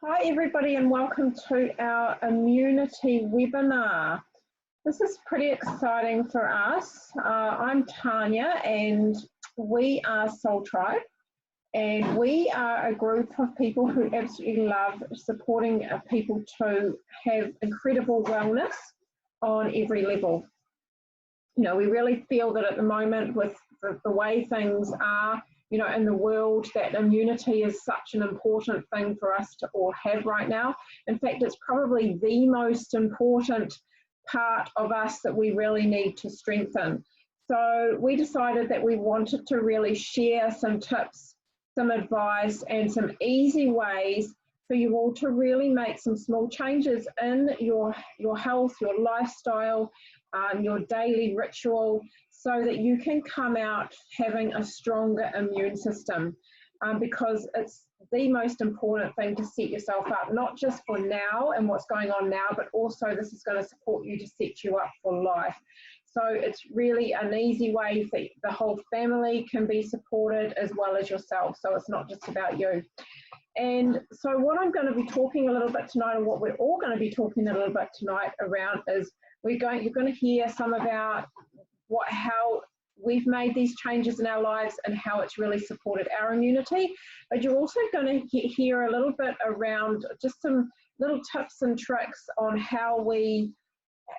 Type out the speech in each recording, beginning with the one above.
Hi everybody and welcome to our immunity webinar. This is pretty exciting for us. I'm Tanya and we are Soul Tribe, and we are a group of people who absolutely love supporting people to have incredible wellness on every level. You know, we really feel that at the moment with the way things are, you know, in the world, that immunity is such an important thing for us to all have right now. In fact, it's probably the most important part of us that we really need to strengthen. So we decided that we wanted to really share some tips, some advice, and some easy ways for you all to really make some small changes in your health, your lifestyle, your daily ritual, so that you can come out having a stronger immune system, because it's the most important thing to set yourself up, not just for now and what's going on now, but also this is going to support you to set you up for life. So it's really an easy way that the whole family can be supported as well as yourself. So it's not just about you. And so what I'm going to be talking a little bit tonight, and what we're all going to be talking a little bit tonight around, is you're going to hear some about how we've made these changes in our lives and how it's really supported our immunity. But you're also going to hear a little bit around just some little tips and tricks on how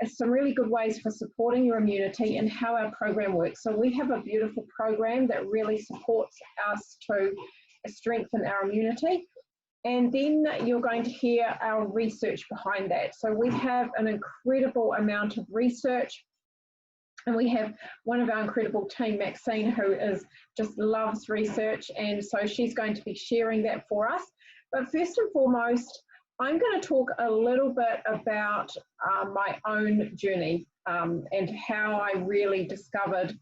some really good ways for supporting your immunity and how our program works. So we have a beautiful program that really supports us to strengthen our immunity. And then you're going to hear our research behind that. So we have an incredible amount of research, and we have one of our incredible team, Maxine, who just loves research, and so she's going to be sharing that for us. But first and foremost, I'm going to talk a little bit about my own journey, and how I really discovered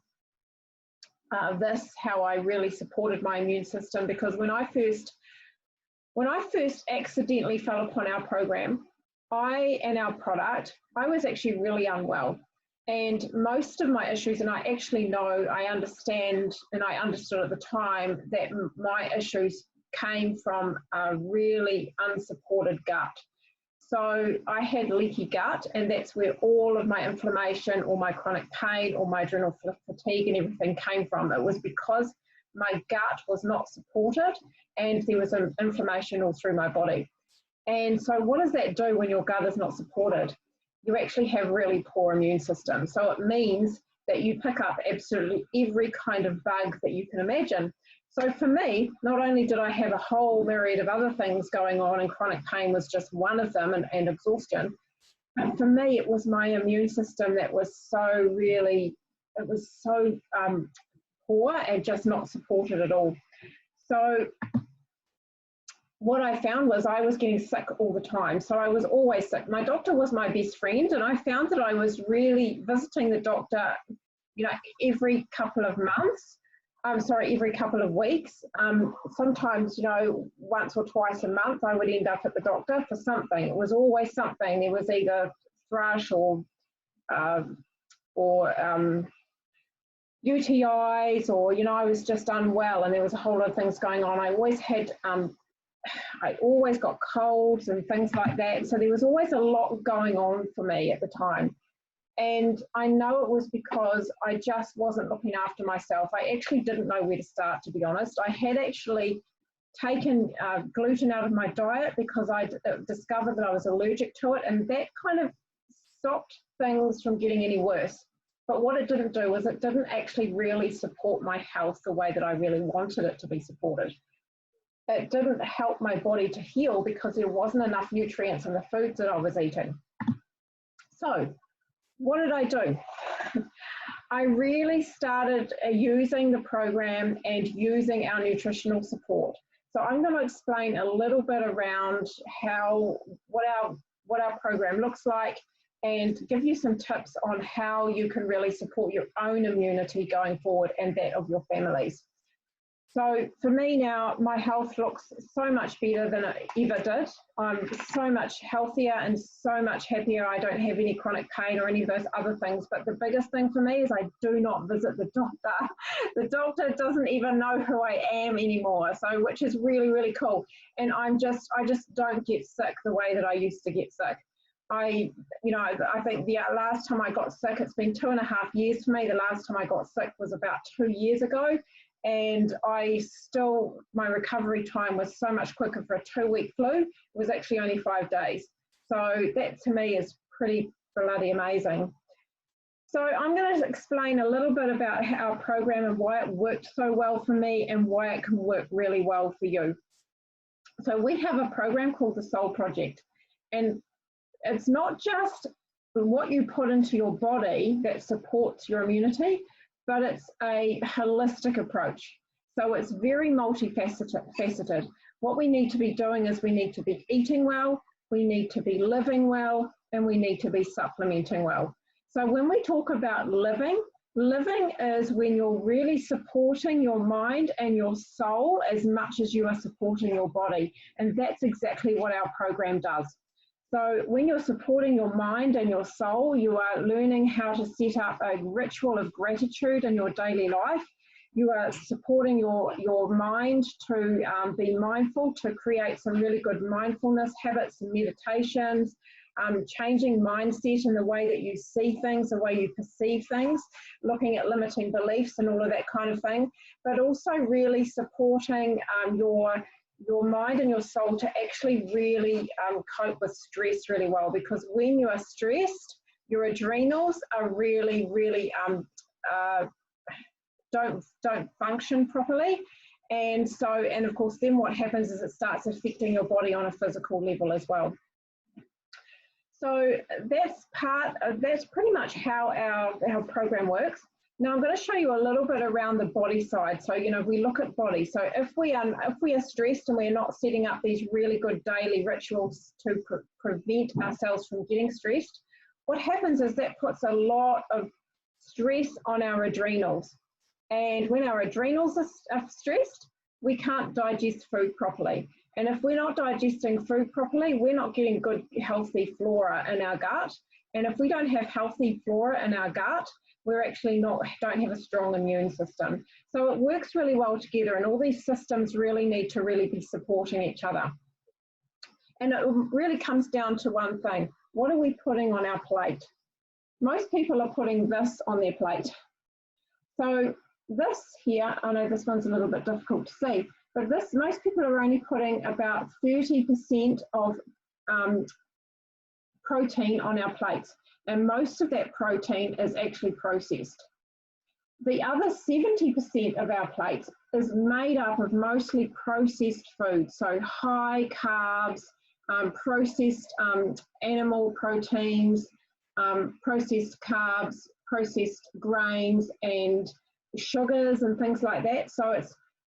how I really supported my immune system. Because when I first accidentally fell upon our program, and our product, I was actually really unwell. And most of my issues, and I understand, and I understood at the time, that my issues came from a really unsupported gut. So I had leaky gut, and that's where all of my inflammation, all my chronic pain, all my adrenal fatigue and everything came from. It was because my gut was not supported and there was an inflammation all through my body. And so what does that do when your gut is not supported? You actually have really poor immune system. So it means that you pick up absolutely every kind of bug that you can imagine. So for me, not only did I have a whole myriad of other things going on, and chronic pain was just one of them, and exhaustion, but for me, it was my immune system that was so poor and just not supported at all. So what I found was I was getting sick all the time. So I was always sick. My doctor was my best friend, and I found that I was really visiting the doctor, every couple of months. Every couple of weeks. Sometimes, once or twice a month, I would end up at the doctor for something. It was always something. There was either thrush or UTIs, or, I was just unwell, and there was a whole lot of things going on. I always got colds and things like that. So there was always a lot going on for me at the time. And I know it was because I just wasn't looking after myself. I actually didn't know where to start, to be honest. I had actually taken gluten out of my diet because I discovered that I was allergic to it, and that kind of stopped things from getting any worse. But what it didn't do was it didn't actually really support my health the way that I really wanted it to be supported. It didn't help my body to heal because there wasn't enough nutrients in the foods that I was eating. So what did I do? I really started using the program and using our nutritional support. So I'm going to explain a little bit around what our program looks like, and give you some tips on how you can really support your own immunity going forward and that of your families. So for me now, my health looks so much better than it ever did. I'm so much healthier and so much happier. I don't have any chronic pain or any of those other things. But the biggest thing for me is I do not visit the doctor. The doctor doesn't even know who I am anymore. So which is really, really cool. And I just don't get sick the way that I used to get sick. I think the last time I got sick, it's been 2.5 years for me. The last time I got sick was about 2 years ago. And my recovery time was so much quicker for a 2-week flu. It was actually only 5 days. So that to me is pretty bloody amazing. So I'm going to explain a little bit about our program and why it worked so well for me and why it can work really well for you. So we have a program called the Soul Project. And it's not just what you put into your body that supports your immunity, but it's a holistic approach. So it's very multifaceted. What we need to be doing is we need to be eating well, we need to be living well, and we need to be supplementing well. So when we talk about living is when you're really supporting your mind and your soul as much as you are supporting your body. And that's exactly what our program does. So when you're supporting your mind and your soul, you are learning how to set up a ritual of gratitude in your daily life. You are supporting your mind to be mindful, to create some really good mindfulness habits and meditations, changing mindset in the way that you see things, the way you perceive things, looking at limiting beliefs and all of that kind of thing, but also really supporting your mind and your soul to actually really cope with stress really well, because when you are stressed, your adrenals are really, really don't function properly. And of course, then what happens is it starts affecting your body on a physical level as well. So that's pretty much how our program works. Now I'm going to show you a little bit around the body side. So, we look at body. So if we are stressed and we're not setting up these really good daily rituals to prevent ourselves from getting stressed, what happens is that puts a lot of stress on our adrenals. And when our adrenals are stressed, we can't digest food properly. And if we're not digesting food properly, we're not getting good, healthy flora in our gut. And if we don't have healthy flora in our gut, we're actually don't have a strong immune system. So it works really well together, and all these systems really need to really be supporting each other. And it really comes down to one thing. What are we putting on our plate? Most people are putting this on their plate. So this here, I know this one's a little bit difficult to see, but most people are only putting about 30% of protein on our plates, and most of that protein is actually processed. The other 70% of our plates is made up of mostly processed food, so high carbs, processed animal proteins, processed carbs, processed grains, and sugars and things like that. So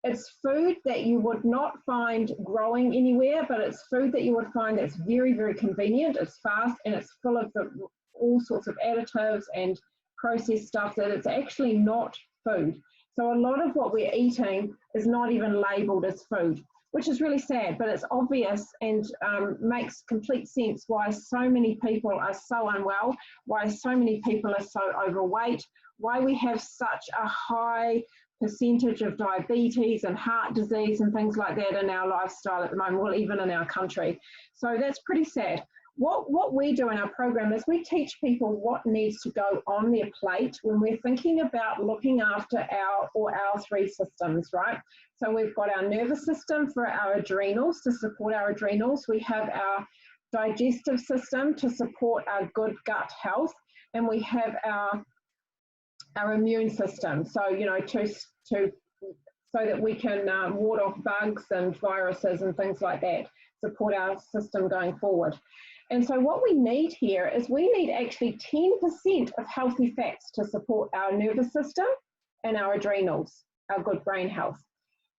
it's food that you would not find growing anywhere, but it's food that you would find that's very, very convenient. It's fast and it's full of all sorts of additives and processed stuff that it's actually not food. So a lot of what we're eating is not even labeled as food, which is really sad, but it's obvious and makes complete sense why so many people are so unwell, why so many people are so overweight, why we have such a high percentage of diabetes and heart disease and things like that in our lifestyle at the moment, well, even in our country. So that's pretty sad. What we do in our program is we teach people what needs to go on their plate when we're thinking about looking after our three systems, right? So we've got our nervous system for our adrenals, to support our adrenals. We have our digestive system to support our good gut health, and we have our immune system, so so that we can ward off bugs and viruses and things like that, support our system going forward. And so what we need here is we need actually 10% of healthy fats to support our nervous system and our adrenals, our good brain health.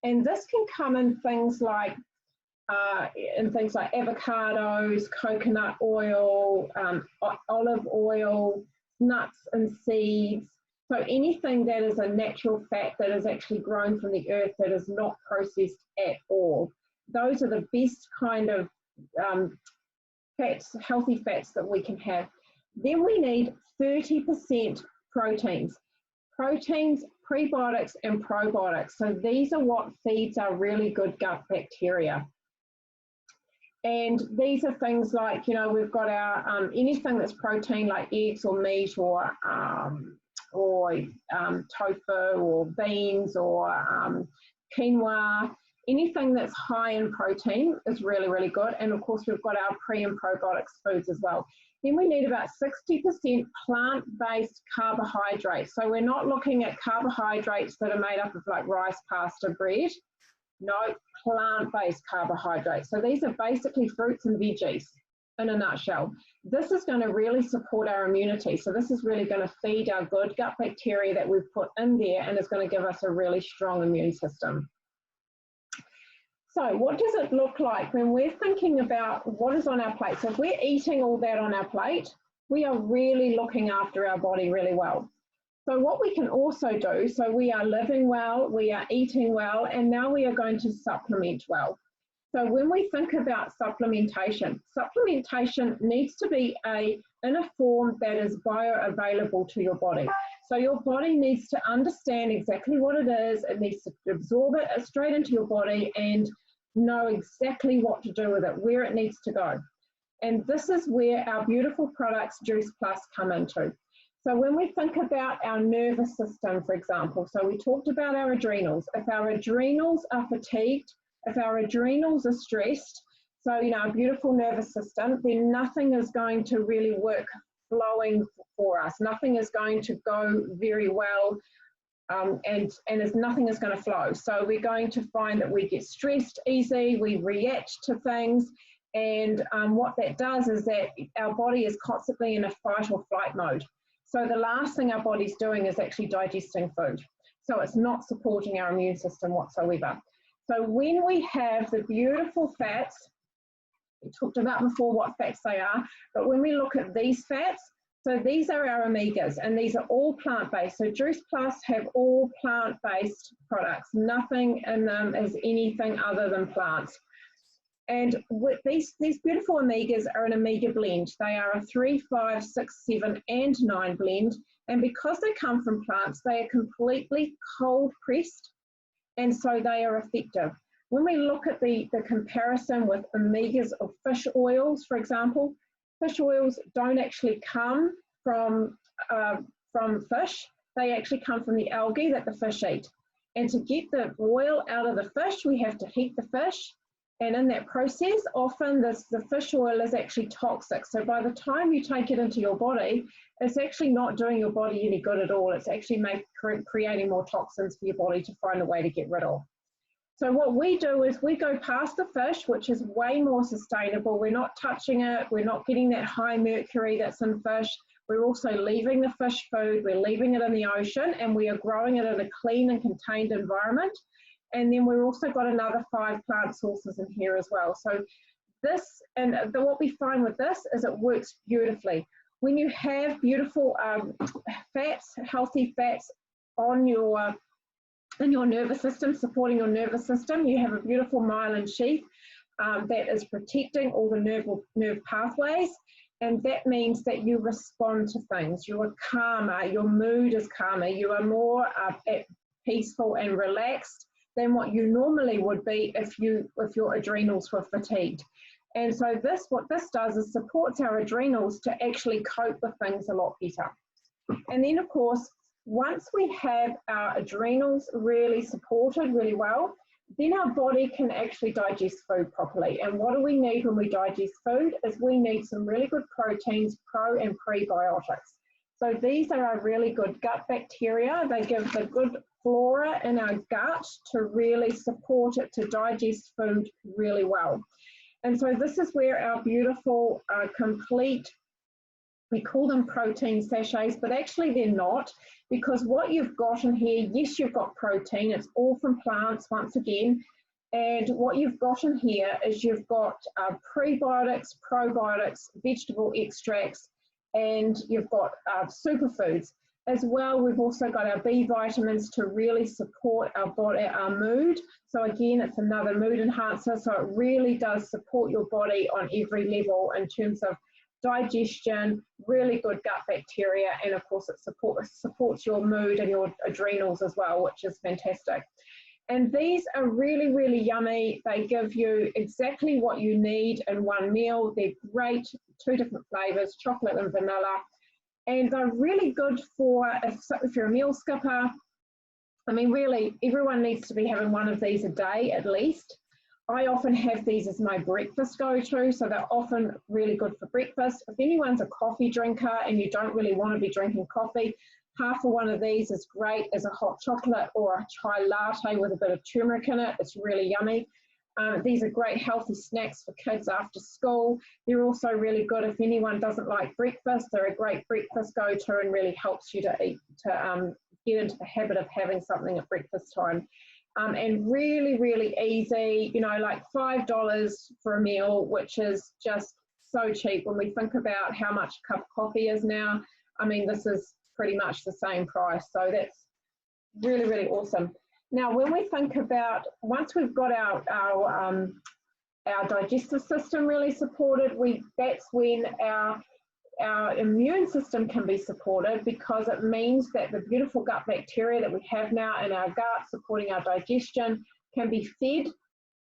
And this can come in things like avocados, coconut oil, olive oil, nuts and seeds, So anything that is a natural fat that is actually grown from the earth, that is not processed at all, those are the best kind of fats, healthy fats that we can have. Then we need 30% proteins. Proteins, prebiotics and probiotics. So these are what feeds our really good gut bacteria. And these are things like, you know, we've got our anything that's protein like eggs or meat or tofu or beans or quinoa. Anything that's high in protein is really, really good. And of course, we've got our pre and probiotics foods as well. Then we need about 60% plant-based carbohydrates. So we're not looking at carbohydrates that are made up of like rice, pasta, bread. No, plant-based carbohydrates. So these are basically fruits and veggies in a nutshell. This is going to really support our immunity. So this is really going to feed our good gut bacteria that we've put in there, and it's going to give us a really strong immune system. So what does it look like when we're thinking about what is on our plate? So if we're eating all that on our plate, we are really looking after our body really well. So what we can also do, so we are living well, we are eating well, and now we are going to supplement well. So when we think about supplementation, supplementation needs to be in a form that is bioavailable to your body. So your body needs to understand exactly what it is. It needs to absorb it straight into your body and know exactly what to do with it, where it needs to go. And this is where our beautiful products, Juice Plus, come into. So when we think about our nervous system, for example, so we talked about our adrenals. If our adrenals are fatigued, if our adrenals are stressed, so, you know, a beautiful nervous system, then nothing is going to really work flowing for us. Nothing is going to go very well, and nothing is going to flow. So we're going to find that we get stressed easy, we react to things, and what that does is that our body is constantly in a fight or flight mode. So the last thing our body's doing is actually digesting food. So it's not supporting our immune system whatsoever. So when we have the beautiful fats, we talked about before what fats they are, but when we look at these fats, so these are our omegas, and these are all plant-based. So Juice Plus have all plant-based products. Nothing in them is anything other than plants. And with these beautiful omegas are an omega blend. They are a 3, 5, 6, 7, and 9 blend. And because they come from plants, they are completely cold pressed, and so they are effective. When we look at the comparison with omegas of fish oils, for example, fish oils don't actually come from fish. They actually come from the algae that the fish eat. And to get the oil out of the fish, we have to heat the fish. And in that process, often the fish oil is actually toxic. So by the time you take it into your body, it's actually not doing your body any good at all. It's actually creating more toxins for your body to find a way to get rid of. So what we do is we go past the fish, which is way more sustainable. We're not touching it. We're not getting that high mercury that's in fish. We're also leaving the fish food. We're leaving it in the ocean, and we are growing it in a clean and contained environment. And then we've also got another 5 plant sources in here as well. So this, and what we find with this is it works beautifully. When you have beautiful fats, healthy fats on in your nervous system, supporting your nervous system, you have a beautiful myelin sheath that is protecting all the nerve pathways. And that means that you respond to things. You are calmer, your mood is calmer, you are more peaceful and relaxed than what you normally would be if your adrenals were fatigued. And so what this does is supports our adrenals to actually cope with things a lot better. And then, of course, once we have our adrenals really supported really well, then our body can actually digest food properly. And what do we need when we digest food is we need some really good proteins, pro and prebiotics. So these are our really good gut bacteria. They give the good flora in our gut to really support it to digest food really well. And so this is where our beautiful complete, we call them protein sachets, but actually they're not, because what you've got in here, yes, you've got protein, it's all from plants once again, and what you've got in here is you've got prebiotics, probiotics, vegetable extracts, and you've got superfoods. As well, we've also got our B vitamins to really support our body, our mood. So again, it's another mood enhancer. So it really does support your body on every level in terms of digestion, really good gut bacteria, and of course it supports your mood and your adrenals as well, which is fantastic. And these are really, really yummy. They give you exactly what you need in one meal. They're great, 2 different flavors, chocolate and vanilla. And they're really good for if you're a meal skipper. I mean, really, everyone needs to be having one of these a day at least. I often have these as my breakfast go-to, so they're often really good for breakfast. If anyone's a coffee drinker and you don't really want to be drinking coffee, half of one of these is great as a hot chocolate or a chai latte with a bit of turmeric in it. It's really yummy. These are great healthy snacks for kids after school. They're also really good if anyone doesn't like breakfast. They're a great breakfast go-to and really helps you to get into the habit of having something at breakfast time. And really, really easy, you know, like $5 for a meal, which is just so cheap when we think about how much a cup of coffee is now. I mean, this is pretty much the same price. So that's really, really awesome. Now, when we think about, once we've got our digestive system really supported, that's when our immune system can be supported, because it means that the beautiful gut bacteria that we have now in our gut supporting our digestion can be fed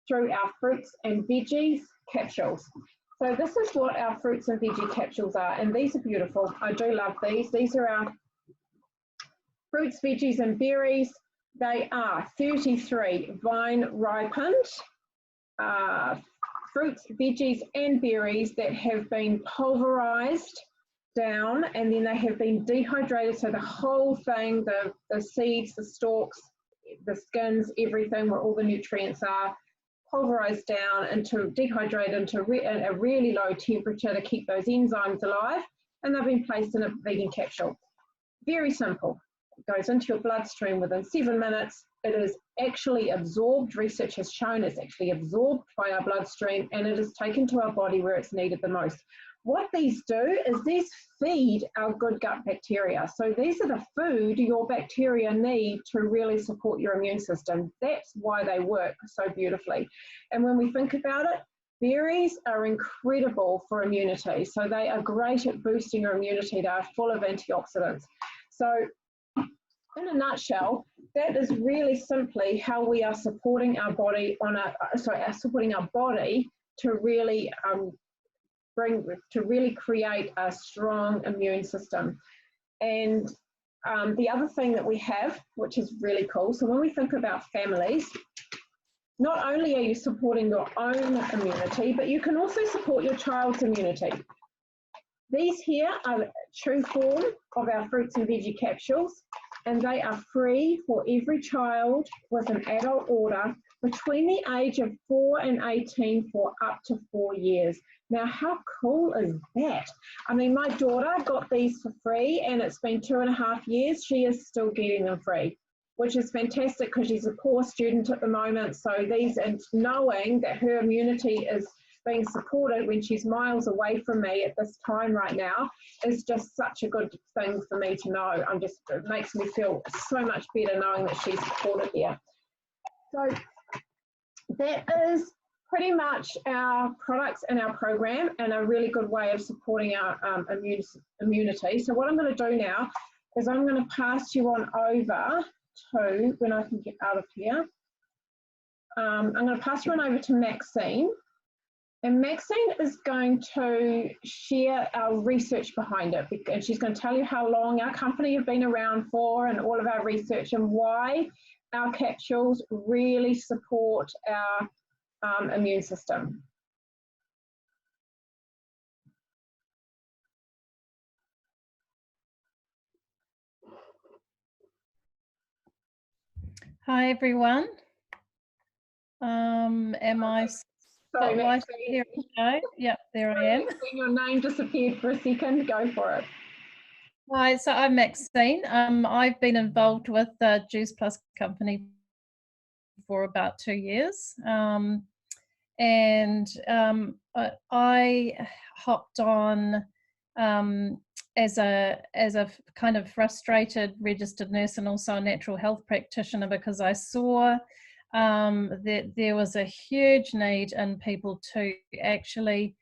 through our fruits and veggies capsules. So this is what our fruits and veggie capsules are, and these are beautiful. I do love these. These are our fruits, veggies and berries. They are 33 vine ripened fruits, veggies and berries that have been pulverized down, and then they have been dehydrated. So the whole thing, the seeds, the stalks, the skins, everything where all the nutrients are, pulverized down into dehydrated into a really low temperature to keep those enzymes alive, and they've been placed in a vegan capsule. Very simple. It goes into your bloodstream within 7 minutes. It is actually absorbed. Research has shown it's actually absorbed by our bloodstream, and it is taken to our body where it's needed the most. What these do is these feed our good gut bacteria. So these are the food your bacteria need to really support your immune system. That's why they work so beautifully. And when we think about it, berries are incredible for immunity. So they are great at boosting your immunity. They are full of antioxidants. So in a nutshell, that is really simply how we are supporting our body supporting our body to really create a strong immune system. And the other thing that we have, which is really cool, so when we think about families, not only are you supporting your own immunity, but you can also support your child's immunity. These here are true form of our fruits and veggie capsules, and they are free for every child with an adult order between the age of 4 and 18 for up to 4 years. Now, how cool is that? I mean, my daughter got these for free, and it's been 2.5 years. She is still getting them free, which is fantastic because she's a poor student at the moment. So these, and knowing that her immunity is being supported when she's miles away from me at this time right now is just such a good thing for me to know. It makes me feel so much better knowing that she's supported there. So that is pretty much our products and our program, and a really good way of supporting our immunity. So what I'm going to do now is I'm going to pass you on over to, when I can get out of here, I'm going to pass you on over to Maxine. And Maxine is going to share our research behind it, and she's going to tell you how long our company have been around for and all of our research and why our capsules really support our immune system. Hi everyone. Am I spotlighted? Here we go. Yep, there I am. Your name disappeared for a second. Go for it. Hi, so I'm Maxine. I've been involved with the Juice Plus company for about 2 years. I hopped on as a kind of frustrated registered nurse and also a natural health practitioner, because I saw that there was a huge need in people to actually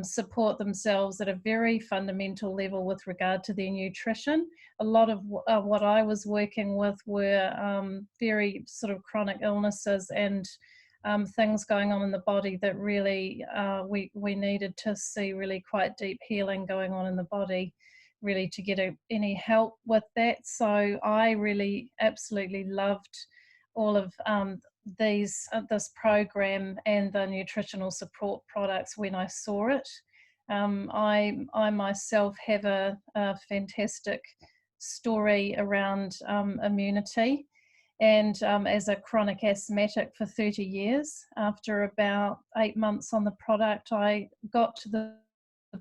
support themselves at a very fundamental level with regard to their nutrition. A lot of what I was working with were very sort of chronic illnesses and things going on in the body that really we needed to see really quite deep healing going on in the body, really to get any help with that. So I really absolutely loved all of this program and the nutritional support products when I saw it. I myself have a fantastic story around immunity, and as a chronic asthmatic for 30 years, after about 8 months on the product, I got to the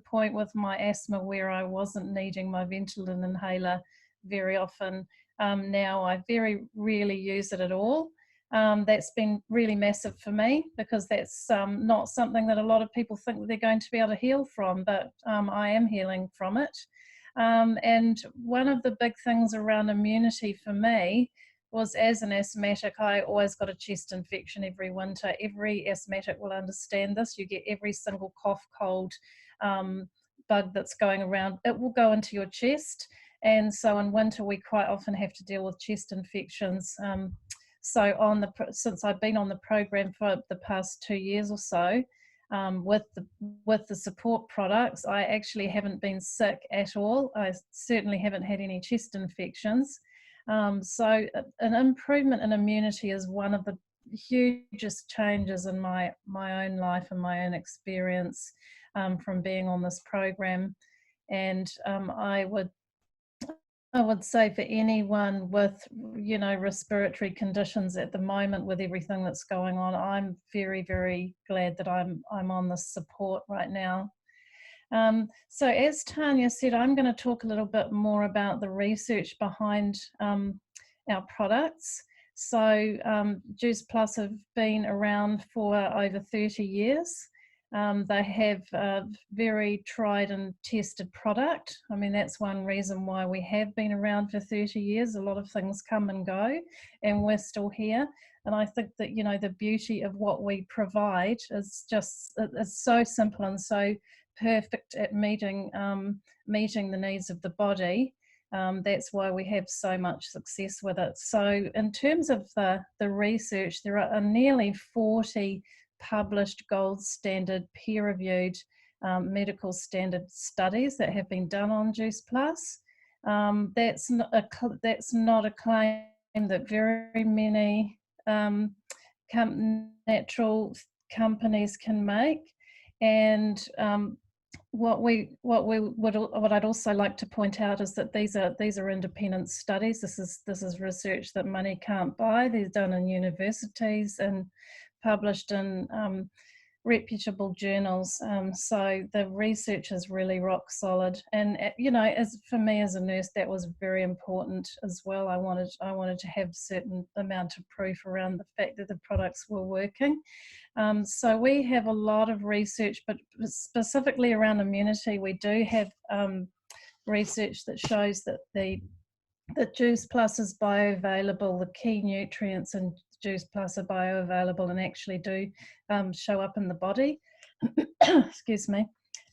point with my asthma where I wasn't needing my Ventolin inhaler very often. Now I very rarely use it at all. That's been really massive for me, because that's not something that a lot of people think that they're going to be able to heal from, but I am healing from it. And one of the big things around immunity for me was, as an asthmatic, I always got a chest infection every winter. Every asthmatic will understand this. You get every single cough, cold, bug that's going around, it will go into your chest. And so in winter, we quite often have to deal with chest infections. So since I've been on the program for the past 2 years or so, with the support products, I actually haven't been sick at all. I certainly haven't had any chest infections. So an improvement in immunity is one of the hugest changes in my own life and my own experience from being on this program. And I would say for anyone with, respiratory conditions at the moment, with everything that's going on, I'm very, very glad that I'm on this support right now. So as Tanya said, I'm going to talk a little bit more about the research behind our products. So Juice Plus have been around for over 30 years. They have a very tried and tested product. I mean, that's one reason why we have been around for 30 years. A lot of things come and go, and we're still here. And I think that, the beauty of what we provide is just, it's so simple and so perfect at meeting the needs of the body. That's why we have so much success with it. So in terms of the research, there are nearly 40 published gold standard peer-reviewed medical standard studies that have been done on Juice Plus. That's not a claim that very many natural companies can make. And what I'd also like to point out is that these are independent studies. This is research that money can't buy. They're done in universities and published in reputable journals. So the research is really rock solid. And as for me as a nurse, that was very important as well. I wanted to have a certain amount of proof around the fact that the products were working. So we have a lot of research, but specifically around immunity, we do have research that shows that Juice Plus is bioavailable. The key nutrients in Juice Plus are bioavailable and actually do show up in the body. Excuse me.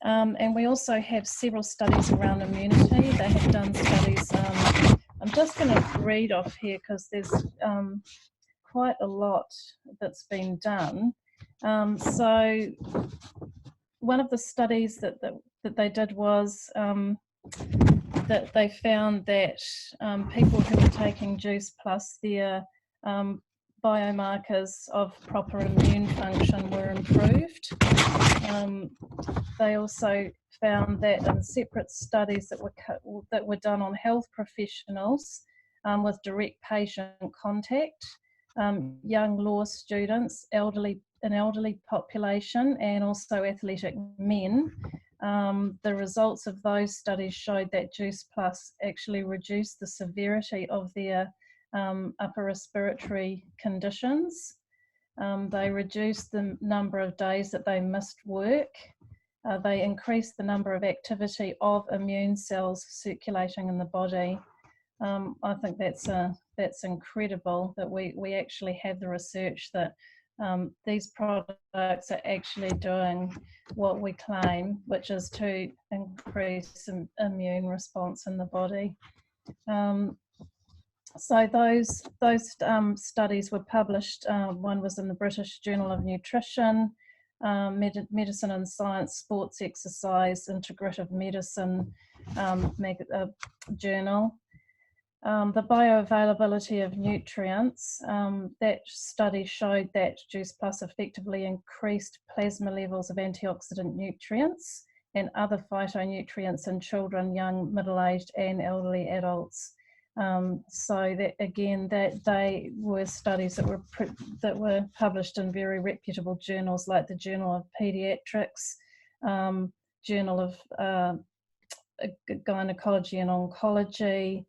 And we also have several studies around immunity. They have done studies. I'm just going to read off here because there's quite a lot that's been done. So one of the studies that they did was that they found that people who were taking Juice Plus, their biomarkers of proper immune function were improved. They also found that in separate studies that were done on health professionals with direct patient contact, young law students, an elderly population, and also athletic men, the results of those studies showed that Juice Plus actually reduced the severity of their upper respiratory conditions. They reduced the number of days that they missed work. they increase the number of activity of immune cells circulating in the body. I think that's incredible that we actually have the research that these products are actually doing what we claim, which is to increase immune response in the body. So those studies were published. One was in the British Journal of Nutrition, Medicine and Science, Sports Exercise, Integrative Medicine journal. The bioavailability of nutrients, that study showed that Juice Plus effectively increased plasma levels of antioxidant nutrients and other phytonutrients in children, young, middle-aged and elderly adults. So that again, that they were studies that were published in very reputable journals like the Journal of Pediatrics, Journal of Gynecology and Oncology,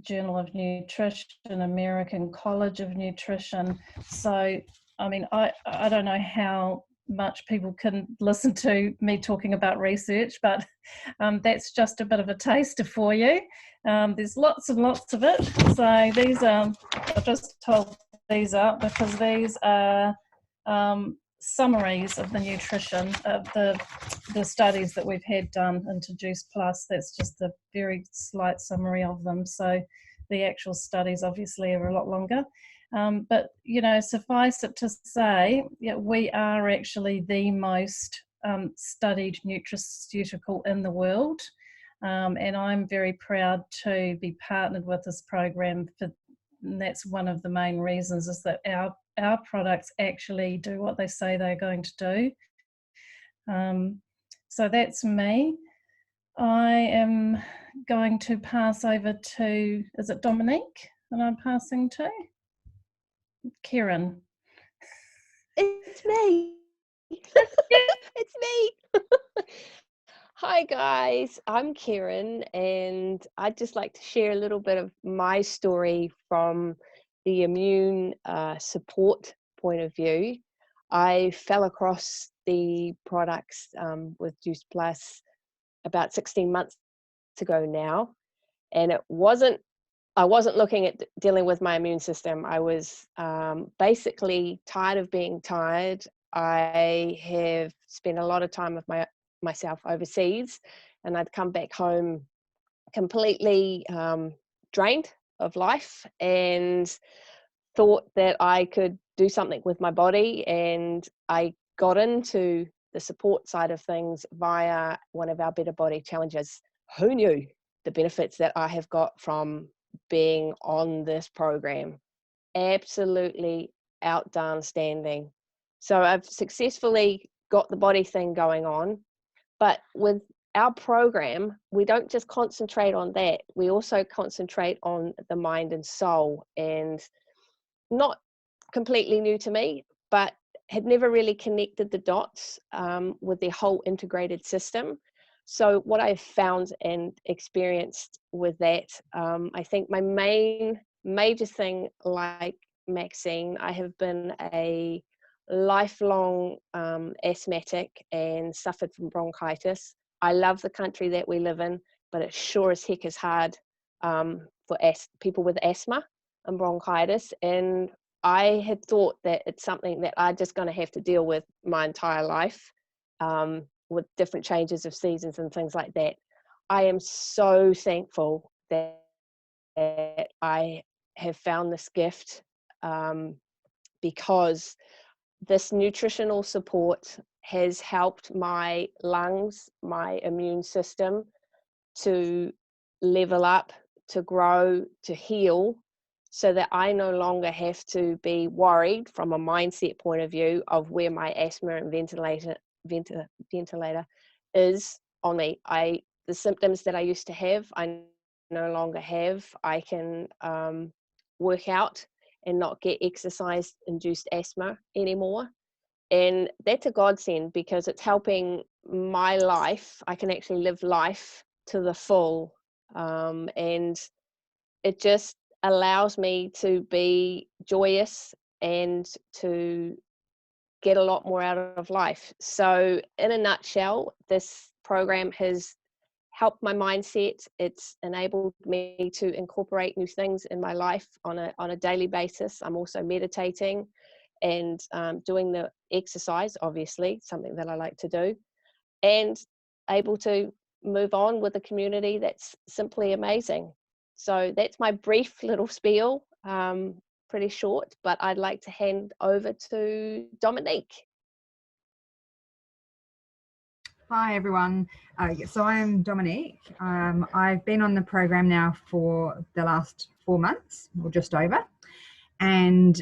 Journal of Nutrition, American College of Nutrition. So, I mean, I don't know how much people can listen to me talking about research, but that's just a bit of a taster for you. There's lots and lots of it. So these are, I've just told these up because these are summaries of the nutrition of the studies that we've had done into Juice Plus. That's just a very slight summary of them. So the actual studies obviously are a lot longer. But, you know, suffice it to say, yeah, we are actually the most studied nutraceutical in the world. And I'm very proud to be partnered with this program. And that's one of the main reasons, is that our products actually do what they say they're going to do. So that's me. I am going to pass over to, is it Dominique that I'm passing to? Kieran. It's me. It's me. Hi guys, I'm Kieran, and I'd just like to share a little bit of my story from the immune support point of view. I fell across the products with Juice Plus about 16 months ago now, and I wasn't looking at dealing with my immune system. I was basically tired of being tired. I have spent a lot of time with myself overseas, and I'd come back home completely drained of life, and thought that I could do something with my body. And I got into the support side of things via one of our Better Body Challenges. Who knew the benefits that I have got from being on this program? Absolutely outstanding. So I've successfully got the body thing going on, but with our program, we don't just concentrate on that. We also concentrate on the mind and soul. And not completely new to me, but had never really connected the dots with the whole integrated system. So what I've found and experienced with that, I think my major thing, like Maxine, I have been a lifelong asthmatic and suffered from bronchitis. I love the country that we live in, but it sure as heck is hard for people with asthma and bronchitis. And I had thought that it's something that I'm just going to have to deal with my entire life, with different changes of seasons and things like that. I am so thankful that I have found this gift, because this nutritional support has helped my lungs, my immune system to level up, to grow, to heal, so that I no longer have to be worried from a mindset point of view of where my asthma and ventilator is on me. The symptoms that I used to have, I no longer have. I can work out and not get exercise-induced asthma anymore. And that's a godsend, because it's helping my life. I can actually live life to the full. And it just allows me to be joyous and to get a lot more out of life. So in a nutshell, this program has helped my mindset. It's enabled me to incorporate new things in my life on a daily basis. I'm also meditating and doing the exercise, obviously, something that I like to do, and able to move on with a community that's simply amazing. So that's my brief little spiel, pretty short, but I'd like to hand over to Dominique. Hi everyone. So I'm Dominique. I've been on the program now for the last 4 months, or just over, and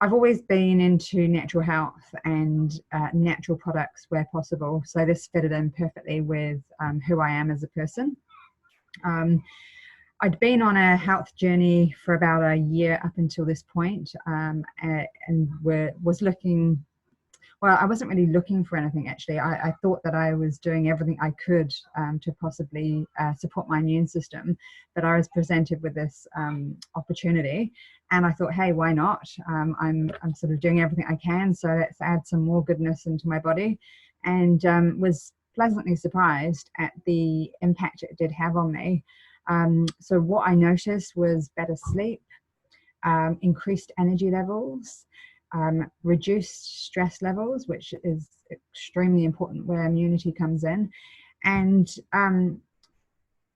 I've always been into natural health and natural products where possible. So this fitted in perfectly with who I am as a person. I'd been on a health journey for about a year up until this point, and was looking. Well, I wasn't really looking for anything, actually. I thought that I was doing everything I could to possibly support my immune system, but I was presented with this opportunity, and I thought, hey, why not? I'm sort of doing everything I can, so let's add some more goodness into my body, and was pleasantly surprised at the impact it did have on me. So what I noticed was better sleep, increased energy levels, reduced stress levels, which is extremely important where immunity comes in. And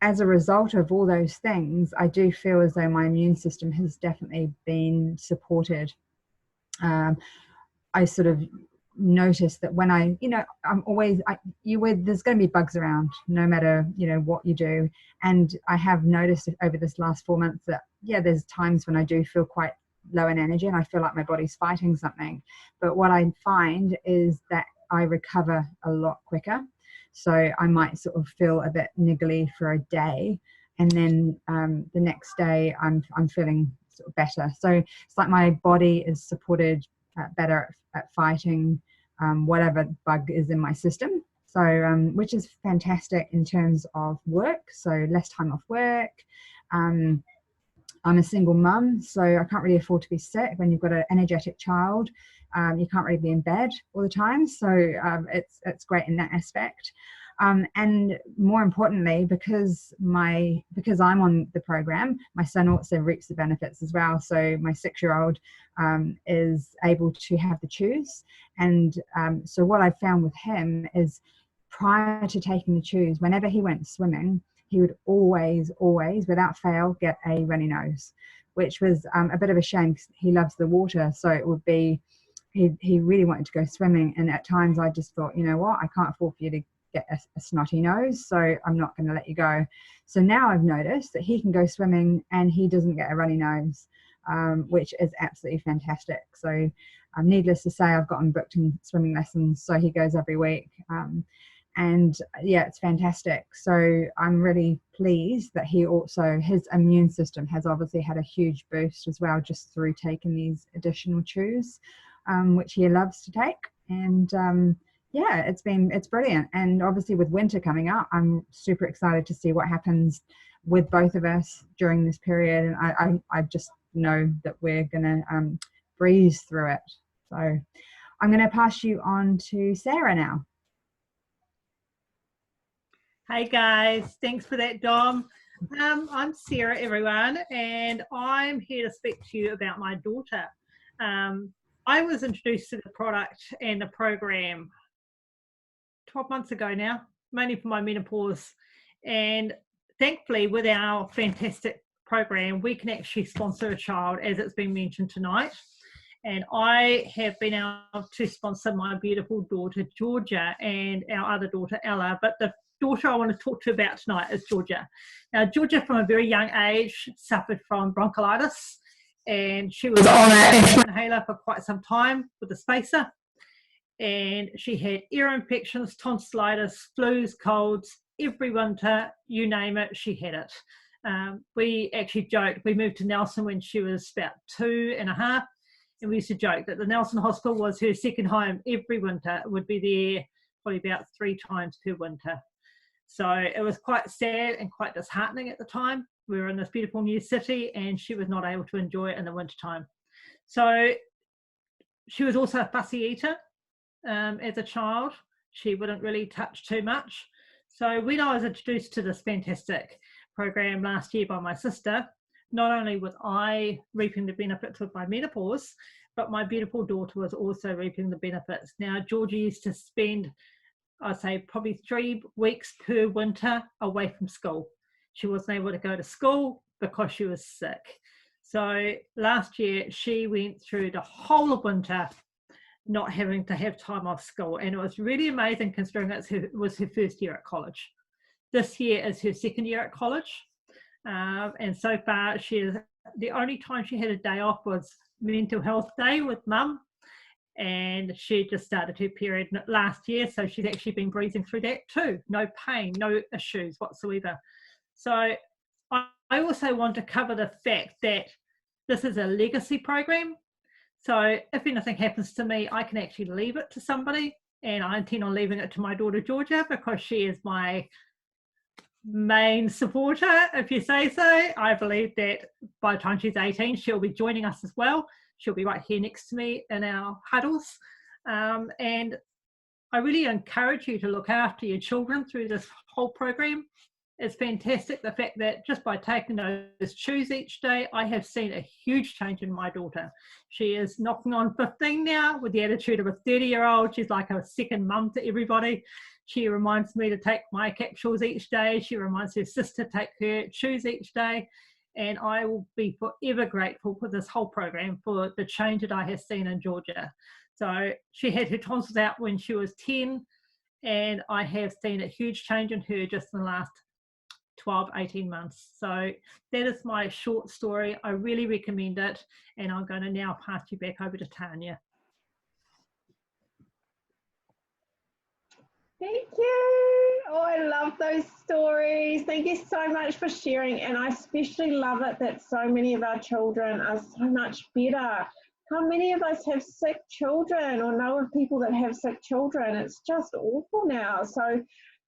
as a result of all those things, I do feel as though my immune system has definitely been supported. I sort of notice that when I'm always, there's going to be bugs around no matter, what you do. And I have noticed over this last 4 months that, there's times when I do feel quite low in energy and I feel like my body's fighting something. But what I find is that I recover a lot quicker. So I might sort of feel a bit niggly for a day, and then the next day I'm feeling sort of better. So it's like my body is supported better at fighting whatever bug is in my system. So which is fantastic in terms of work. So less time off work. I'm a single mum, so I can't really afford to be sick. When you've got an energetic child, you can't really be in bed all the time. So it's great in that aspect. And more importantly, because I'm on the program, my son also reaps the benefits as well. So my 6-year-old is able to have the chews. And so what I found with him is, prior to taking the chews, whenever he went swimming, he would always, without fail, get a runny nose, which was a bit of a shame because he loves the water. So it would be, he really wanted to go swimming. And at times I just thought, you know what, I can't afford for you to get a snotty nose, so I'm not going to let you go. So now I've noticed that he can go swimming and he doesn't get a runny nose, which is absolutely fantastic. So needless to say, I've got him booked in swimming lessons, so he goes every week. And it's fantastic. So I'm really pleased that his immune system has obviously had a huge boost as well, just through taking these additional chews, which he loves to take. And it's brilliant. And obviously with winter coming up, I'm super excited to see what happens with both of us during this period. And I just know that we're gonna breeze through it. So I'm going to pass you on to Sarah now. Hey guys, thanks for that, Dom. I'm Sarah, everyone, and I'm here to speak to you about my daughter. I was introduced to the product and the program 12 months ago now, mainly for my menopause, and thankfully with our fantastic program we can actually sponsor a child, as it's been mentioned tonight. And I have been able to sponsor my beautiful daughter Georgia and our other daughter Ella, but the daughter I want to talk to you about tonight is Georgia. Now, Georgia, from a very young age, suffered from bronchiolitis, and she was on an inhaler for quite some time with a spacer, and she had ear infections, tonsillitis, flus, colds, every winter, you name it, she had it. We actually joked, we moved to Nelson when she was about 2.5, and we used to joke that the Nelson Hospital was her second home. Every winter would be there probably about 3 times per winter. So it was quite sad and quite disheartening at the time. We were in this beautiful new city and she was not able to enjoy it in the winter time. So she was also a fussy eater as a child. She wouldn't really touch too much. So when I was introduced to this fantastic program last year by my sister, not only was I reaping the benefits of my menopause, but my beautiful daughter was also reaping the benefits. Now, Georgia used to spend, I'd say, probably 3 weeks per winter away from school. She wasn't able to go to school because she was sick. So last year, she went through the whole of winter not having to have time off school. And it was really amazing considering it was her first year at college. This year is her second year at college. And so far, the only time she had a day off was mental health day with mum. And she just started her period last year. So she's actually been breathing through that too. No pain, no issues whatsoever. So I also want to cover the fact that this is a legacy program. So if anything happens to me, I can actually leave it to somebody, and I intend on leaving it to my daughter Georgia because she is my main supporter, if you say so. I believe that by the time she's 18, she'll be joining us as well. She'll be right here next to me in our huddles. And I really encourage you to look after your children through this whole program. It's fantastic, the fact that just by taking those chews each day, I have seen a huge change in my daughter. She is knocking on 15 now with the attitude of a 30-year-old. She's like a second mum to everybody. She reminds me to take my capsules each day. She reminds her sister to take her chews each day. And I will be forever grateful for this whole program, for the change that I have seen in Georgia. So she had her tonsils out when she was 10, and I have seen a huge change in her just in the last 12, 18 months. So that is my short story. I really recommend it. And I'm going to now pass you back over to Tanya. Thank you. Oh, I love those stories. Thank you so much for sharing. And I especially love it that so many of our children are so much better. How many of us have sick children or know of people that have sick children? It's just awful now. So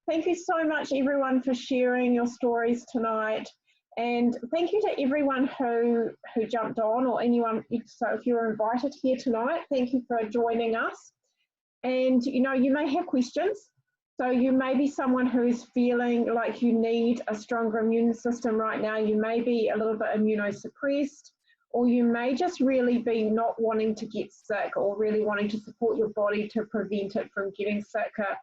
thank you so much, everyone, for sharing your stories tonight. And thank you to everyone who jumped on, or anyone. So if you were invited here tonight, thank you for joining us. And, you know, you may have questions. So you may be someone who's feeling like you need a stronger immune system right now. You may be a little bit immunosuppressed, or you may just really be not wanting to get sick, or really wanting to support your body to prevent it from getting sicker,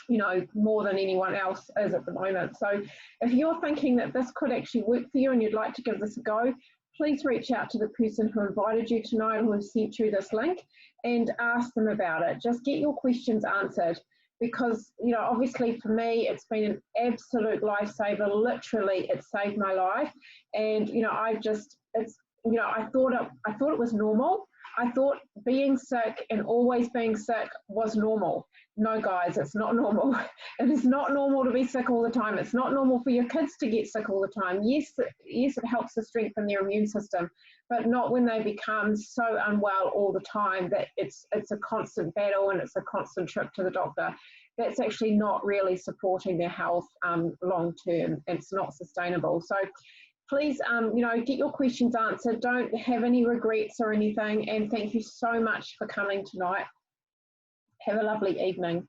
you know, more than anyone else is at the moment. So if you're thinking that this could actually work for you and you'd like to give this a go, please reach out to the person who invited you tonight, who has sent you this link, and ask them about it. Just get your questions answered, because, you know, obviously for me, it's been an absolute lifesaver. Literally, it saved my life. And, you know, I thought it was normal. I thought being sick and always being sick was normal. No, guys, it's not normal. It is not normal to be sick all the time. It's not normal for your kids to get sick all the time. Yes, it helps to strengthen their immune system, but not when they become so unwell all the time that it's a constant battle and it's a constant trip to the doctor. That's actually not really supporting their health long term. It's not sustainable. So please, you know, get your questions answered. Don't have any regrets or anything. And thank you so much for coming tonight. Have a lovely evening.